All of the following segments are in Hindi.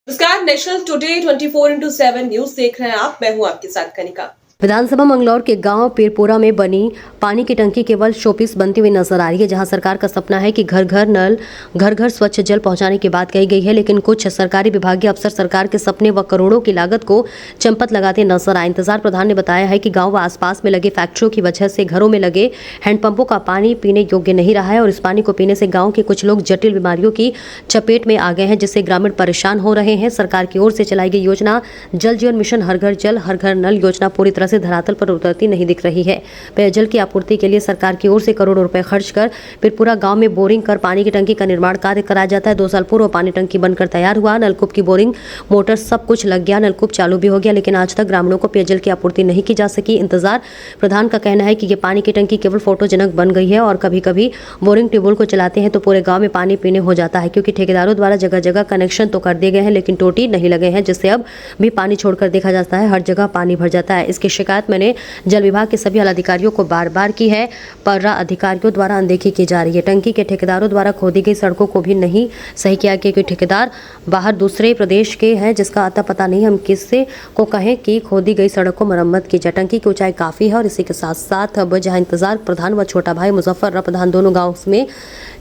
नमस्कार, नेशनल टुडे 24/7 न्यूज देख रहे हैं आप। मैं हूं आपके साथ कनिका। विधानसभा मंगलौर के गांव पीरपुरा में बनी पानी की टंकी केवल शोपीस बनती हुई नजर आ रही है, जहां सरकार का सपना है कि घर घर नल, घर घर स्वच्छ जल पहुंचाने की बात कही गई है। लेकिन कुछ सरकारी विभागीय अफसर सरकार के सपने व करोड़ों की लागत को चंपत लगाते नजर आए। इंतजार प्रधान ने बताया है कि गाँव व आसपास में लगे फैक्ट्रियों की वजह से घरों में लगे हैंडपंपों का पानी पीने योग्य नहीं रहा है और इस पानी को पीने से गाँव के कुछ लोग जटिल बीमारियों की चपेट में आ गए हैं, जिससे ग्रामीण परेशान हो रहे हैं। सरकार की ओर से चलाई गई योजना जल जीवन मिशन हर घर जल हर घर नल योजना पूरी तरह से धरातल पर उतरती नहीं दिख रही है। पेयजल की आपूर्ति के लिए सरकार की ओर से करोड़ों रुपए खर्च कर पीरपुरा गांव में बोरिंग कर पानी की टंकी का निर्माण कार्य कराया जाता है। 2 साल पूर्व पानी टंकी बनकर तैयार हुआ, नलकूप की बोरिंग मोटर सब कुछ लग गया, नलकूप चालू भी हो गया, लेकिन आज तक ग्रामीणों को पेयजल की आपूर्ति नहीं की जा सकी। इंतजार प्रधान का कहना है कि ये पानी की टंकी केवल फोटोजनक बन गई है और कभी कभी बोरिंग ट्यूबवेल को चलाते हैं तो पूरे गाँव में पानी पीने हो जाता है, क्योंकि ठेकेदारों द्वारा जगह जगह कनेक्शन तो कर दिए गए हैं लेकिन टोटी नहीं लगे हैं, जिससे अब भी पानी छोड़कर देखा जाता है हर जगह पानी भर जाता है। इसकी शिकायत मैंने जल विभाग के सभी अधिकारियों को बार बार की है, पर अधिकारियों द्वारा अनदेखी की जा रही है। टंकी के ठेकेदारों द्वारा खोदी गई सड़कों को भी नहीं सही किया, क्योंकि ठेकेदार बाहर दूसरे प्रदेश के हैं, जिसका अता पता नहीं। हम किससे को कहें कि खोदी गई सड़क को मरम्मत की जाए। टंकी की ऊंचाई काफी है और इसी के साथ साथ अब जहां इंतजार प्रधान व छोटा भाई मुजफ्फर प्रधान दोनों गाँव में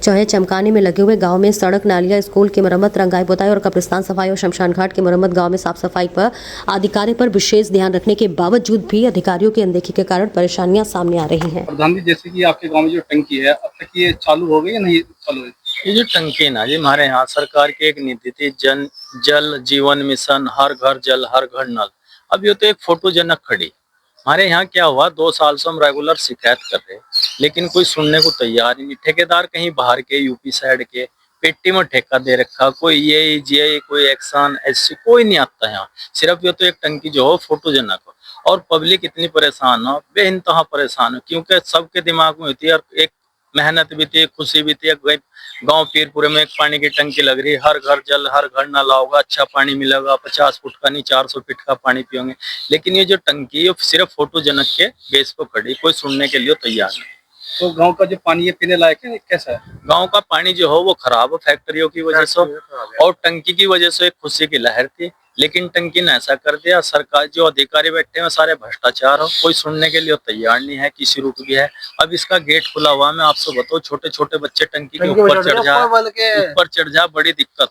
चौहे चमकाने में लगे हुए, गांव में सड़क नालियां स्कूल की मरम्मत रंगाई पोताई और कब्रिस्तान सफाई और शमशान घाट की मरम्मत, गांव में साफ सफाई पर अधिकारी पर विशेष ध्यान रखने के बावजूद भी अधिकारियों की अनदेखी के कारण परेशानियां सामने आ रही हैं। प्रधान जी, जैसे कि आपके गांव में जो टंकी है अब तक ये चालू हो गई या नहीं चालू है? ये जो टंकी है ना जी, हमारे यहाँ सरकार की एक नीति थी जल जीवन मिशन हर घर जल हर घर नल। अब ये तो एक फोटोजनक खड़ी। हमारे यहाँ क्या हुआ, 2 साल से हम रेगुलर शिकायत कर रहे हैं लेकिन कोई सुनने को तैयार ही नहीं। ठेकेदार कहीं बाहर के यूपी साइड के पेटी में ठेका दे रखा, कोई ये जे कोई एक्शन ऐसी कोई नहीं आता यहाँ। सिर्फ ये तो एक टंकी जो हो फोटोजनक हो और पब्लिक इतनी परेशान हो, बेइंतहा परेशान हो, क्योंकि सबके दिमाग में होती है और एक मेहनत भी थी, खुशी भी थी। गांव पीरपुरे में एक पानी की टंकी लग रही है, हर घर जल हर घर नल होगा, अच्छा पानी मिलेगा, 50 फुट का नहीं 400 फीट का पानी पियोगे। लेकिन ये जो टंकी है सिर्फ फोटोजनक के बेस पर खड़ी, कोई सुनने के लिए तैयार नहीं। तो गांव का जो पानी है पीने लायक है कैसा है? गांव का पानी जो हो वो खराब है फैक्ट्रियों की वजह से और टंकी की वजह से एक खुशी की लहर थी, लेकिन टंकी ने ऐसा कर दिया। सरकार जो अधिकारी बैठे हैं सारे भ्रष्टाचार हो, कोई सुनने के लिए तैयार नहीं है, किसी रूप की है। अब इसका गेट खुला हुआ, मैं आपसे बताऊं छोटे छोटे बच्चे टंकी के ऊपर चढ़ जा बड़ी दिक्कत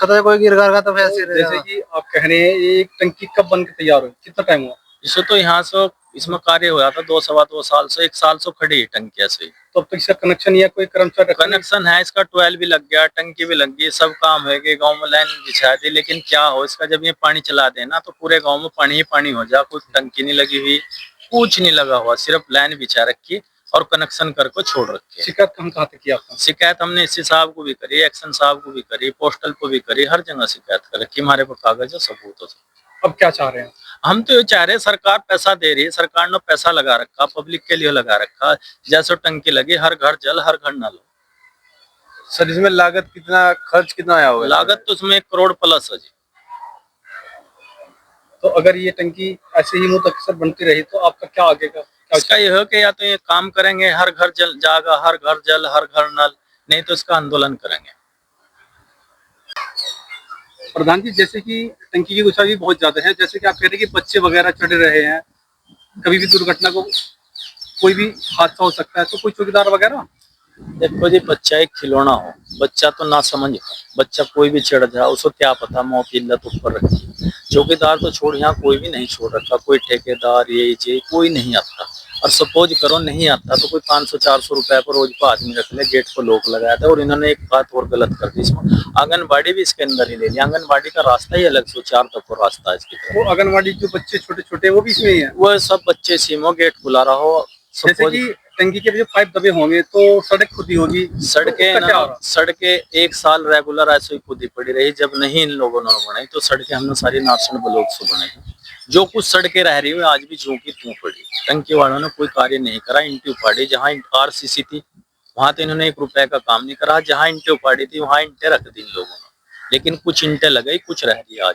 है, कोई गिर गा तो जैसे कि आप कह रहे हैं ये टंकी कब बन के तैयार हुई, कितना टाइम हुआ? इसे तो यहाँ से इसमें कार्य हुआ था 2 साल से 1 साल से खड़ी है टंकी ऐसे ही। तो अब तक इसका कनेक्शन या कोई कर्मचारी कनेक्शन है इसका, 12 भी लग गया, टंकी भी लग गई, सब काम है कि गांव में लाइन बिछा दी। लेकिन क्या हो, इसका जब ये पानी चला देना तो पूरे गांव में पानी ही पानी हो जा। कोई टंकी नहीं लगी हुई, कुछ नहीं लगा हुआ, सिर्फ लाइन बिछा रखी और कनेक्शन करके छोड़ रखी। शिकायत कहाँ तक की आपने? शिकायत हमने एससी साहब को भी करी, एक्शन साहब को भी करी, पोस्टल को भी करी, हर जगह शिकायत कर रखी। हमारे पास कागज है, सबूत है। अब क्या चाह रहे हैं? हम तो ये चाह रहे हैं, सरकार पैसा दे रही है, सरकार ने पैसा लगा रखा, पब्लिक के लिए लगा रखा। जैसे टंकी लगी हर घर जल हर घर नल। सर इसमें लागत कितना, खर्च कितना आया होगा? लागत तो उसमें 1 करोड़ प्लस है जी। तो अगर ये टंकी ऐसे ही मुतकसर बनती रही तो आपका क्या आगे का? इसका ये है कि या तो ये काम करेंगे हर घर जल जागा हर घर जल हर घर नल, नहीं तो इसका आंदोलन करेंगे। प्रधान जी, जैसे कि टंकी की ऊंचाई भी बहुत ज्यादा है, जैसे कि आप कह रहे हैं कि बच्चे वगैरह चढ़ रहे हैं, कभी भी दुर्घटना को कोई भी हादसा हो सकता है, तो कोई चौकीदार वगैरह? देखो जी, बच्चा एक खिलौना हो, बच्चा तो ना समझ हो, बच्चा कोई भी चढ़ जाए उसको क्या पता मौत की इल्लत ऊपर रखी। चौकीदार तो छोड़, यहाँ कोई भी नहीं छोड़ रखा, कोई ठेकेदार ये कोई नहीं आता। और सपोज करो नहीं आता तो कोई 500-400 रुपए पर रोज को आदमी रख ले, गेट को लोक लगाया था। और इन्होंने एक बात और गलत कर दी, इसमें आंगनबाड़ी भी इसके अंदर ही ले लिया। आंगनबाड़ी का रास्ता ही अलग से 4 तक रास्ता है इसकी तरफ। वो आंगनबाड़ी जो बच्चे छोटे छोटे वो भी इसमें ही है? वो सब बच्चे सीमो गेट खुला रहा हो। जैसे कि टंकी के जो पाइप दबे होंगे तो सड़क खुदी होगी, सड़कें 1 साल रेगुलर ऐसे ही खुदी पड़ी रही। जब नहीं इन लोगों ने बनाई तो सड़कें हमने सारी नार्सन ब्लॉक से बनाई। जो कुछ सड़कें रह रही है आज भी जूं की त्यों पड़ी। टंकी वालों ने कोई कार्य नहीं करा। इंटी उपाड़ी, जहाँ RCC थी वहां तो इन्होंने 1 रुपए का काम नहीं करा। जहाँ इंटे उपाड़ी थी वहां इंटे रख दी इन लोगों ने, लेकिन कुछ इंटे लगाई, कुछ रह रही आज।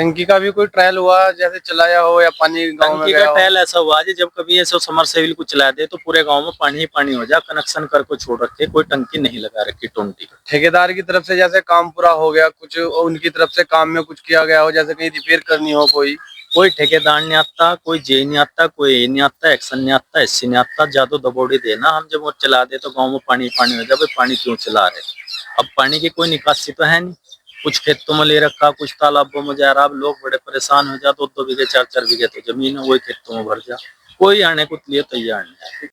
टंकी का भी कोई ट्रायल हुआ जैसे चलाया हो या पानी गांव में टंकी गया का हो? ट्रायल ऐसा हुआ जी, जब कभी ऐसे समरसेबल को चला दे तो पूरे गांव में पानी ही पानी हो जाए, कनेक्शन कर को छोड़ रखे, कोई टंकी नहीं लगा रखी टोंटी। ठेकेदार की तरफ से जैसे काम पूरा हो गया, कुछ उनकी तरफ से काम में कुछ किया गया हो, जैसे कहीं रिपेयर करनी हो कोई ठेकेदार नहीं आता, कोई जे नहीं आता, कोई ए नहीं आता, एक्शन नहीं आता, एससी नहीं आता। जादू दबोड़ी देना, हम जब वो चला दे तो गांव में पानी पानी हो जाए। भाई पानी क्यों चला रहे? अब पानी की कोई निकासी तो है नहीं। कुछ खेतों में ले रखा, कुछ तालाबों में जा रहा। अब लोग बड़े परेशान हो जाते, 2-2 बीघे 4-4 बीघे तो जमीन है, वही खेतों में भर जा। कोई आने को लिए तैयार नहीं है।